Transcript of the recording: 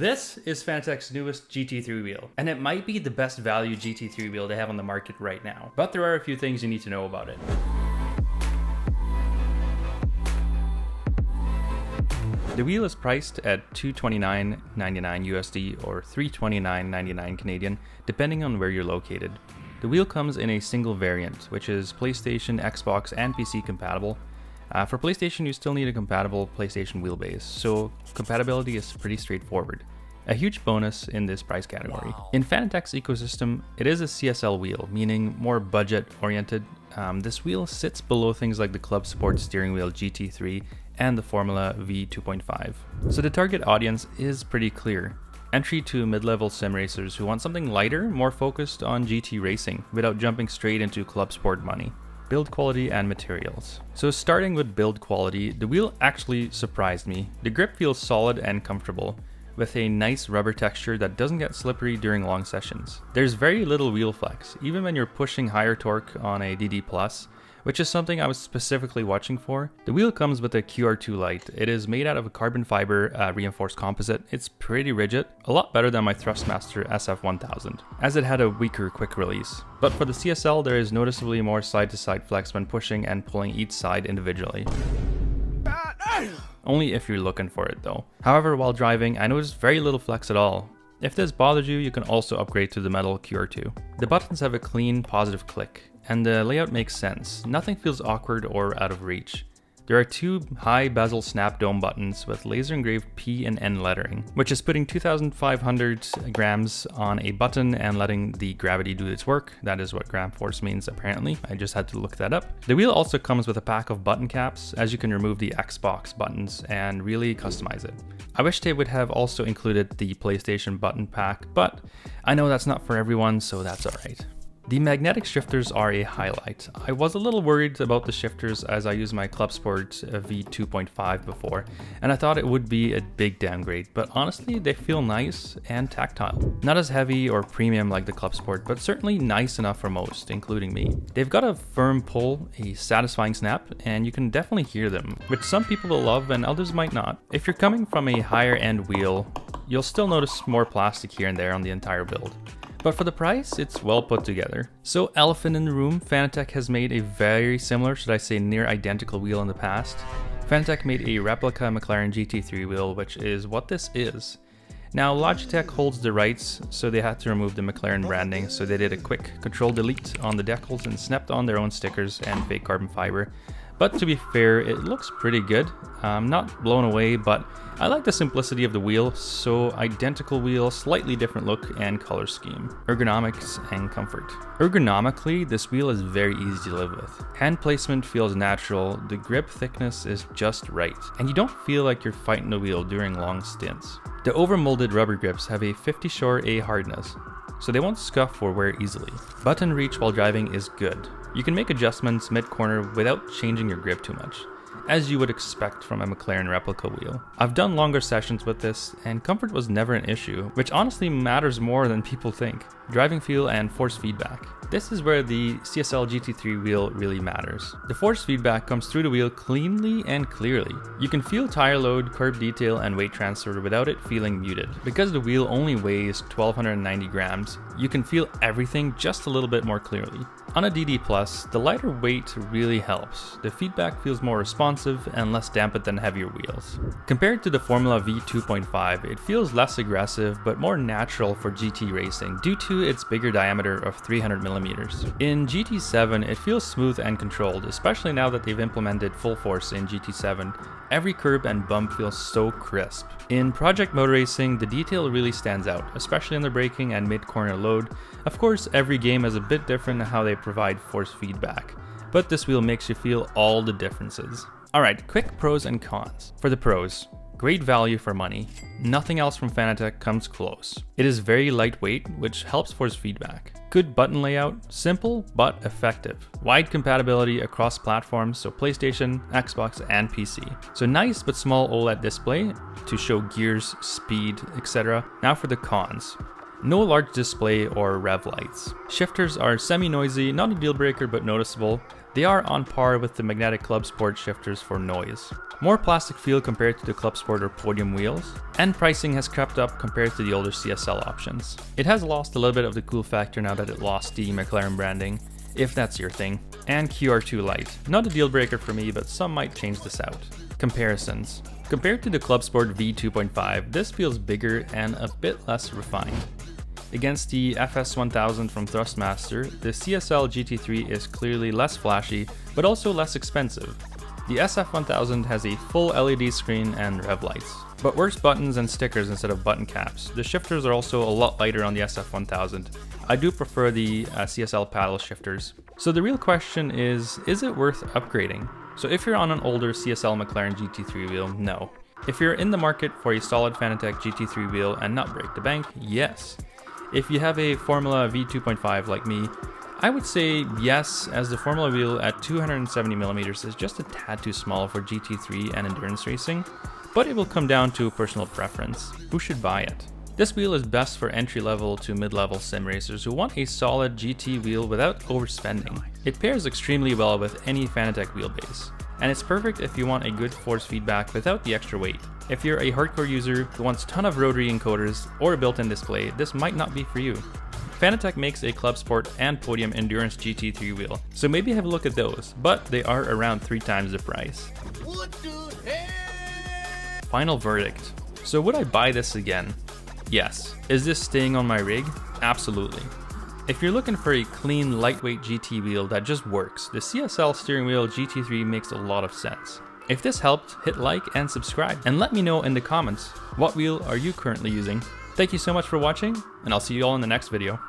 This is Fanatec's newest GT3 wheel, and it might be the best value GT3 wheel they have on the market right now. But there are a few things you need to know about it. The wheel is priced at $229.99 USD or $329.99 Canadian, depending on where you're located. The wheel comes in a single variant, which is PlayStation, Xbox, and PC compatible. For PlayStation, you still need a compatible PlayStation wheelbase, so compatibility is pretty straightforward. A huge bonus in this price category. Wow. In Fanatec's ecosystem, it is a CSL wheel, meaning more budget-oriented. This wheel sits below things like the ClubSport steering wheel GT3 and the Formula V2.5. So the target audience is pretty clear. Entry to mid-level sim racers who want something lighter, more focused on GT racing, without jumping straight into ClubSport money. Build quality and materials. So starting with build quality, the wheel actually surprised me. The grip feels solid and comfortable, with a nice rubber texture that doesn't get slippery during long sessions. There's very little wheel flex, even when you're pushing higher torque on a DD+, which is something I was specifically watching for. The wheel comes with a QR2 light. It is made out of a carbon fiber reinforced composite. It's pretty rigid, a lot better than my Thrustmaster SF1000, as it had a weaker quick release. But for the CSL, there is noticeably more side-to-side flex when pushing and pulling each side individually. Only if you're looking for it though. However, while driving, I noticed very little flex at all. If this bothers you, you can also upgrade to the metal QR2. The buttons have a clean, positive click, and the layout makes sense. Nothing feels awkward or out of reach. There are two high bezel snap dome buttons with laser engraved P and N lettering, which is putting 2,500 grams on a button and letting the gravity do its work. That is what gram force means apparently. I just had to look that up. The wheel also comes with a pack of button caps, as you can remove the Xbox buttons and really customize it. I wish they would have also included the PlayStation button pack, but I know that's not for everyone, so that's alright. The magnetic shifters are a highlight. I was a little worried about the shifters as I used my ClubSport V2.5 before, and I thought it would be a big downgrade, but honestly they feel nice and tactile. Not as heavy or premium like the ClubSport, but certainly nice enough for most, including me. They've got a firm pull, a satisfying snap, and you can definitely hear them, which some people will love and others might not. If you're coming from a higher end wheel, you'll still notice more plastic here and there on the entire build. But for the price, it's well put together. So elephant in the room, Fanatec has made a very similar, should I say near identical wheel in the past. Fanatec made a replica McLaren GT3 wheel, which is what this is. Now Logitech holds the rights, so they had to remove the McLaren branding, so they did a quick control delete on the decals and snapped on their own stickers and fake carbon fiber. But to be fair, it looks pretty good. I'm not blown away, but I like the simplicity of the wheel, so identical wheel, slightly different look and color scheme. Ergonomics and comfort. Ergonomically, this wheel is very easy to live with. Hand placement feels natural, the grip thickness is just right, and you don't feel like you're fighting the wheel during long stints. The overmolded rubber grips have a 50 Shore A hardness, so they won't scuff or wear easily. Button reach while driving is good. You can make adjustments mid-corner without changing your grip too much, as you would expect from a McLaren replica wheel. I've done longer sessions with this, and comfort was never an issue, which honestly matters more than people think. Driving feel and force feedback. This is where the CSL GT3 wheel really matters. The force feedback comes through the wheel cleanly and clearly. You can feel tire load, curb detail, and weight transfer without it feeling muted. Because the wheel only weighs 1,290 grams, you can feel everything just a little bit more clearly. On a DD+, the lighter weight really helps. The feedback feels more responsive and less dampened than heavier wheels. Compared to the Formula V2.5, it feels less aggressive but more natural for GT racing due to its bigger diameter of 300mm. In GT7, it feels smooth and controlled, especially now that they've implemented full force in GT7. Every curb and bump feels so crisp. In Project Moza Racing, the detail really stands out, especially in the braking and mid-corner load. Of course, every game is a bit different in how they provide force feedback, but this wheel makes you feel all the differences. Alright, quick pros and cons. For the pros, great value for money. Nothing else from Fanatec comes close. It is very lightweight, which helps force feedback. Good button layout, simple but effective. Wide compatibility across platforms, so PlayStation, Xbox, and PC. So nice but small OLED display to show gears, speed, etc. Now for the cons. No large display or rev lights. Shifters are semi-noisy, not a deal breaker but noticeable. They are on par with the magnetic ClubSport shifters for noise. More plastic feel compared to the ClubSport or Podium wheels, and pricing has crept up compared to the older CSL options. It has lost a little bit of the cool factor now that it lost the McLaren branding, if that's your thing. And QR2 light. Not a deal breaker for me, but some might change this out. Comparisons. Compared to the ClubSport V2.5, this feels bigger and a bit less refined. Against the FS1000 from Thrustmaster, the CSL GT3 is clearly less flashy, but also less expensive. The SF1000 has a full LED screen and rev lights, but worse buttons and stickers instead of button caps. The shifters are also a lot lighter on the SF1000. I do prefer the CSL paddle shifters. So the real question is it worth upgrading? So if you're on an older CSL McLaren GT3 wheel, no. If you're in the market for a solid Fanatec GT3 wheel and not break the bank, yes. If you have a Formula V2.5 like me, I would say yes, as the Formula wheel at 270mm is just a tad too small for GT3 and endurance racing, but it will come down to personal preference. Who should buy it? This wheel is best for entry-level to mid-level sim racers who want a solid GT wheel without overspending. It pairs extremely well with any Fanatec wheelbase, and it's perfect if you want a good force feedback without the extra weight. If you're a hardcore user who wants a ton of rotary encoders or a built-in display, this might not be for you. Fanatec makes a ClubSport and Podium Endurance GT3 wheel, so maybe have a look at those, but they are around 3 times the price. What the heck? Final verdict. So would I buy this again? Yes. Is this staying on my rig? Absolutely. If you're looking for a clean, lightweight GT wheel that just works, the CSL steering wheel GT3 makes a lot of sense. If this helped, hit like and subscribe, and let me know in the comments, what wheel are you currently using? Thank you so much for watching, and I'll see you all in the next video.